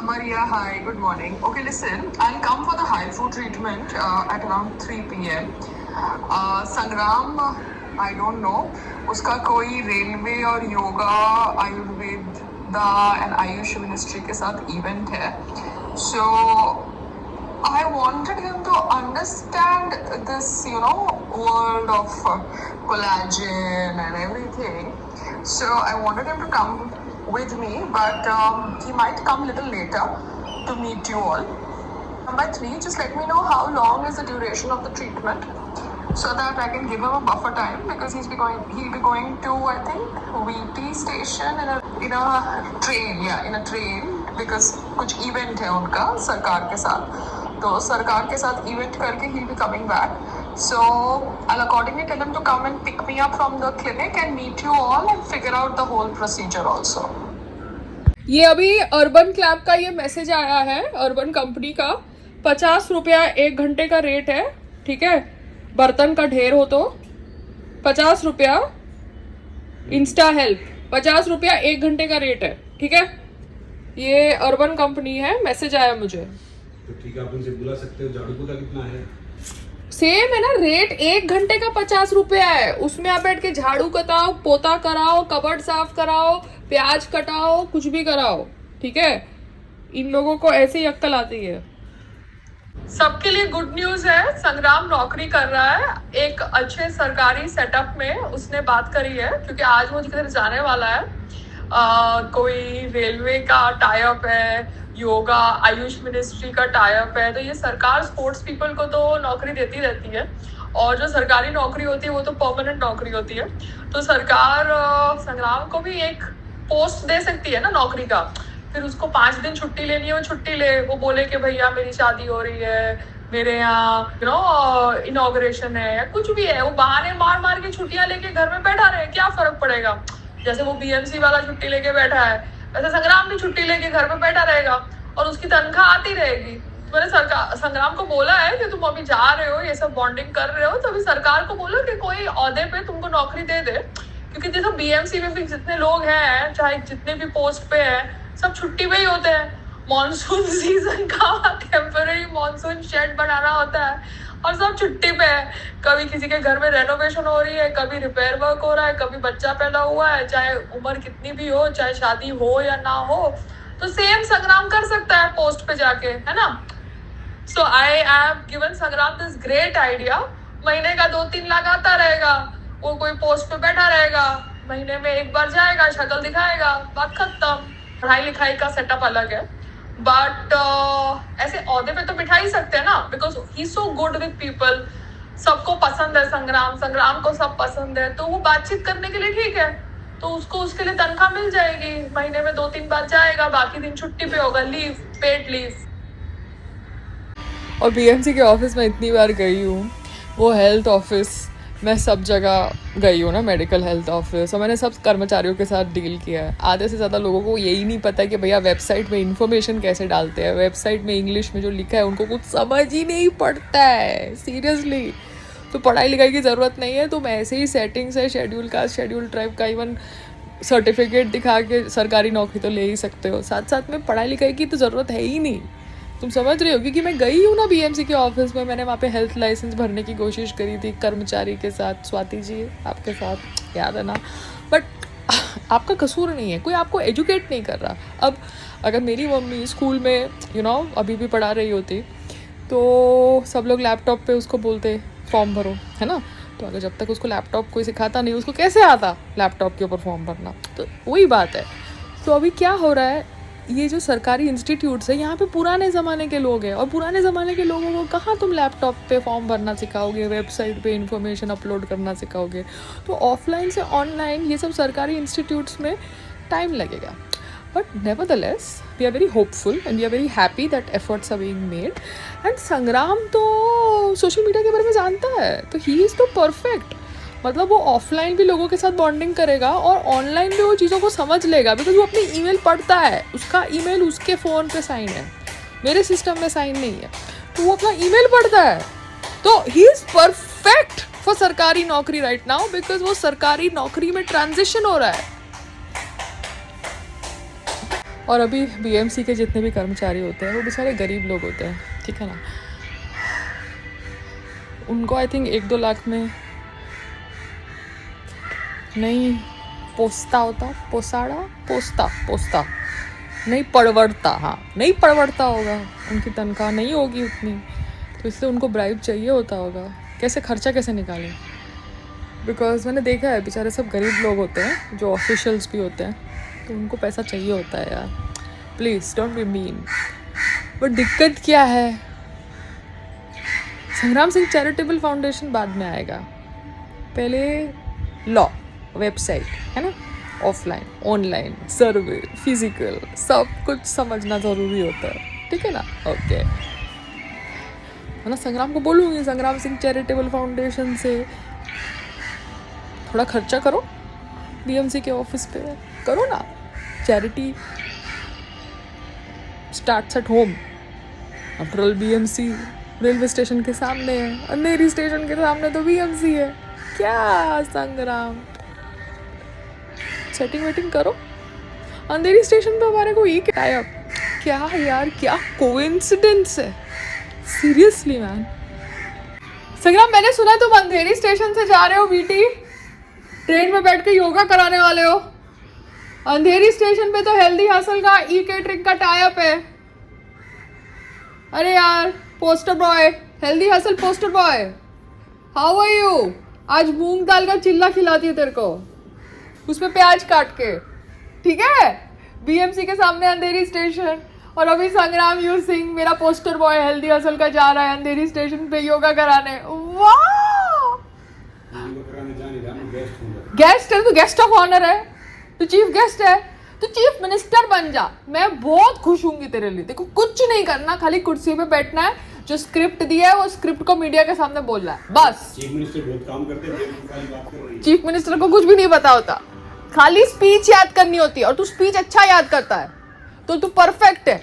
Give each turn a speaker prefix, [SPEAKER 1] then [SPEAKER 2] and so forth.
[SPEAKER 1] Maria, hi, good morning. Okay, listen, I'll come for the HIFU treatment at around 3 p.m. Sangram, I don't know, उसका कोई railway और yoga Ayurveda and Ayush ministry के साथ event है. So I wanted him to understand this, world of collagen and everything. So I wanted him to come with me, but he might come a little later to meet you all. By 3, just let me know how long is the duration of the treatment, so that I can give him a buffer time, because he'll be going to, I think, VT station in a train, because कुछ event है उनका सरकार के साथ, तो सरकार के साथ event करके he'll be coming back. So I'll accordingly tell him to come and pick me up from the clinic and meet you all and figure out the whole procedure also.
[SPEAKER 2] ये अभी अर्बन क्लैब का ये message आया है, urban company का. 50 रुपया 1 घंटे का रेट है, ठीक है. बर्तन का ढेर हो तो 50 रुपया. इंस्टा हेल्प 50 रुपया 1 घंटे का रेट है, ठीक है. ये अर्बन कंपनी है, मैसेज आया मुझे.
[SPEAKER 3] तो ठीक है, आप उनसे बुला सकते हो. झाड़ू पोछा कितना है?
[SPEAKER 2] सेम है ना रेट. 1 घंटे का 50 रुपया है. उसमें आप बैठ के झाड़ू कराओ, पोता कराओ, कबर्ड साफ कराओ, प्याज कटाओ, कुछ भी कराओ, ठीक है. इन लोगों को ऐसे ही अक्कल आती है. सबके लिए गुड न्यूज है. संग्राम नौकरी कर रहा है एक अच्छे सरकारी सेटअप में. उसने बात करी है क्योंकि आज वो जिधर जाने वाला है. कोई रेलवे का टाई अप है, योगा आयुष मिनिस्ट्री का टाई अप है. तो ये सरकार स्पोर्ट्स पीपल को तो नौकरी देती रहती है, और जो सरकारी नौकरी होती है वो तो परमानेंट नौकरी होती है. तो सरकार संग्राम को भी एक पोस्ट दे सकती है ना नौकरी का. फिर उसको 5 दिन छुट्टी लेनी है, वो छुट्टी ले. वो बोले कि भैया मेरी शादी हो रही है, मेरे यहाँ इनॉग्रेशन है, या कुछ भी है. वो बहाने मार मार के छुट्टियां लेके घर में बैठा रहे, क्या फर्क पड़ेगा. जैसे वो बीएमसी वाला छुट्टी लेके बैठा है, वैसे संग्राम भी छुट्टी लेके घर में बैठा रहेगा और उसकी तनख्वाह आती रहेगी. तो मैंने संग्राम को बोला है कि तुम अभी जा रहे हो, ये सब बॉन्डिंग कर रहे हो, तो अभी सरकार को बोलो कि कोई ओहदे पे तुमको नौकरी दे दे. क्योंकि जैसे बीएमसी में भी जितने लोग हैं, चाहे जितने भी पोस्ट पे हैं, सब छुट्टी पे ही होते हैं. मॉनसून सीजन का टेम्पररी मॉनसून शेड बनाना होता है और सब छुट्टी पे है. कभी किसी के घर में रेनोवेशन हो रही है, कभी रिपेयर वर्क हो रहा है, कभी बच्चा पैदा हुआ है, चाहे उम्र कितनी भी हो, चाहे शादी हो या ना हो. तो सेम संग्राम कर सकता है पोस्ट पे जाके, है ना. सो आई हैव गिवन संग्राम दिस ग्रेट आइडिया. महीने का 2-3 लाख आता रहेगा. वो कोई पोस्ट पे बैठा रहेगा, महीने में 1 बार जाएगा, शक्ल दिखाएगा, बात खत्म. पढ़ाई लिखाई का सेटअप अलग है, बट ऐसे ओहदे पे तो बिठा ही सकते हैं ना, because he so good with people. सबको पसंद है संग्राम को सब पसंद है. तो वो बातचीत करने के लिए ठीक है, तो उसको उसके लिए तनख्वाह मिल जाएगी. महीने में 2-3 बार जाएगा, बाकी दिन छुट्टी पे होगा, लीव, पेड लीव. और बीएमसी के ऑफिस में इतनी बार गई हूँ, वो हेल्थ ऑफिस मैं सब जगह गई हूँ ना, मेडिकल हेल्थ ऑफिस, और मैंने सब कर्मचारियों के साथ डील किया है. आधे से ज़्यादा लोगों को यही नहीं पता है कि भैया वेबसाइट में इन्फॉर्मेशन कैसे डालते हैं. वेबसाइट में इंग्लिश में जो लिखा है उनको कुछ समझ ही नहीं पड़ता है, सीरियसली. तो पढ़ाई लिखाई की ज़रूरत नहीं है. तुम ऐसे ही सेटिंग्स है, शेड्यूल कास्ट, शेड्यूल ट्राइब का इवन सर्टिफिकेट दिखा के सरकारी नौकरी तो ले ही सकते हो. साथ साथ में पढ़ाई लिखाई की तो ज़रूरत है ही नहीं. तुम समझ रहे हो, क्योंकि मैं गई हूँ ना बीएमसी के ऑफिस में. मैंने वहाँ पे हेल्थ लाइसेंस भरने की कोशिश करी थी कर्मचारी के साथ. स्वाति जी आपके साथ याद है ना. बट आपका कसूर नहीं है, कोई आपको एजुकेट नहीं कर रहा. अब अगर मेरी मम्मी स्कूल में अभी भी पढ़ा रही होती, तो सब लोग लैपटॉप पे उसको बोलते फॉर्म भरो, है ना. तो अगर जब तक उसको लैपटॉप कोई सिखाता नहीं, उसको कैसे आता लैपटॉप के ऊपर फॉर्म भरना. तो वही बात है. तो अभी क्या हो रहा है, ये जो सरकारी इंस्टीट्यूट्स है, यहाँ पे पुराने ज़माने के लोग हैं, और पुराने ज़माने के लोगों को कहाँ तुम लैपटॉप पे फॉर्म भरना सिखाओगे, वेबसाइट पे इंफॉर्मेशन अपलोड करना सिखाओगे. तो ऑफलाइन से ऑनलाइन ये सब सरकारी इंस्टीट्यूट्स में टाइम लगेगा. But nevertheless we are very hopeful and we are very happy that efforts are being made. And Sangram तो सोशल मीडिया के बारे में जानता है, तो ही इज़ तो परफेक्ट. मतलब वो ऑफलाइन भी लोगों के साथ बॉन्डिंग करेगा और ऑनलाइन भी वो चीज़ों को समझ लेगा, बिकॉज वो अपनी ईमेल पढ़ता है. उसका ईमेल उसके फ़ोन पे साइन है, मेरे सिस्टम में साइन नहीं है. तो वो अपना ईमेल पढ़ता है. तो ही इज़ परफेक्ट फॉर सरकारी नौकरी राइट नाउ, बिकॉज वो सरकारी नौकरी में ट्रांजिशन हो रहा है. और अभी बीएमसी के जितने भी कर्मचारी होते हैं वो बेचारे गरीब लोग होते हैं, ठीक है ना। उनको आई थिंक 1-2 लाख में नहीं पोस्ता नहीं पड़वड़ता, हाँ नहीं पड़वड़ता होगा, उनकी तनख्वाह नहीं होगी उतनी, तो इसलिए उनको ब्राइब चाहिए होता होगा। कैसे खर्चा कैसे निकालें, बिकॉज मैंने देखा है बेचारे सब गरीब लोग होते हैं जो ऑफिशियल्स भी होते हैं, तो उनको पैसा चाहिए होता है यार। Please don't be mean. But दिक्कत क्या है, संग्राम सिंह चैरिटेबल फाउंडेशन बाद में आएगा, पहले लॉ वेबसाइट है ना, ऑफलाइन ऑनलाइन सर्वे फिजिकल सब कुछ समझना ज़रूरी होता है, ठीक है ना। ओके है ना, संग्राम को बोलूँगी संग्राम सिंह चैरिटेबल फाउंडेशन से थोड़ा खर्चा करो, बीएमसी के ऑफिस पे करो ना, charity starts at home. After all BMC railway station के सामने है, अंधेरी स्टेशन के सामने तो बीएमसी है, क्या संग्राम सेटिंग वेटिंग करो। अंधेरी स्टेशन पे हमारे को ये क्या यार, क्या कोइंसिडेंस है, सीरियसली मैन। संग्राम मैंने सुना तुम अंधेरी स्टेशन से जा रहे हो बीटी, ट्रेन में बैठ के योगा कराने वाले हो। अंधेरी स्टेशन पे तो हेल्दी हसल का ई केटरिंग का टाइप है। अरे यार poster boy, healthy hustle poster boy, how are you? आज मूंग दाल का चिल्ला खिलाती है तेरे को, उसमें प्याज काट के, ठीक है। बीएमसी के सामने अंधेरी स्टेशन, और अभी संग्राम यू सिंह मेरा पोस्टर बॉय हेल्दी हसल का जा रहा है अंधेरी स्टेशन पे योगा कराने। वाह, गेस्ट है, तू गेस्ट ऑफ ऑनर है, तू चीफ गेस्ट है, तू चीफ मिनिस्टर बन जा, मैं बहुत खुश हूंगी तेरे लिए। देखो कुछ नहीं करना, खाली कुर्सी पे बैठना है, जो स्क्रिप्ट दिया है वो स्क्रिप्ट को मीडिया के सामने बोलना है बस।
[SPEAKER 3] चीफ मिनिस्टर बहुत काम करते हैं,
[SPEAKER 2] चीफ मिनिस्टर को कुछ भी नहीं पता होता, खाली स्पीच याद करनी होती है, और तू स्पीच अच्छा याद करता है तो तू परफेक्ट है।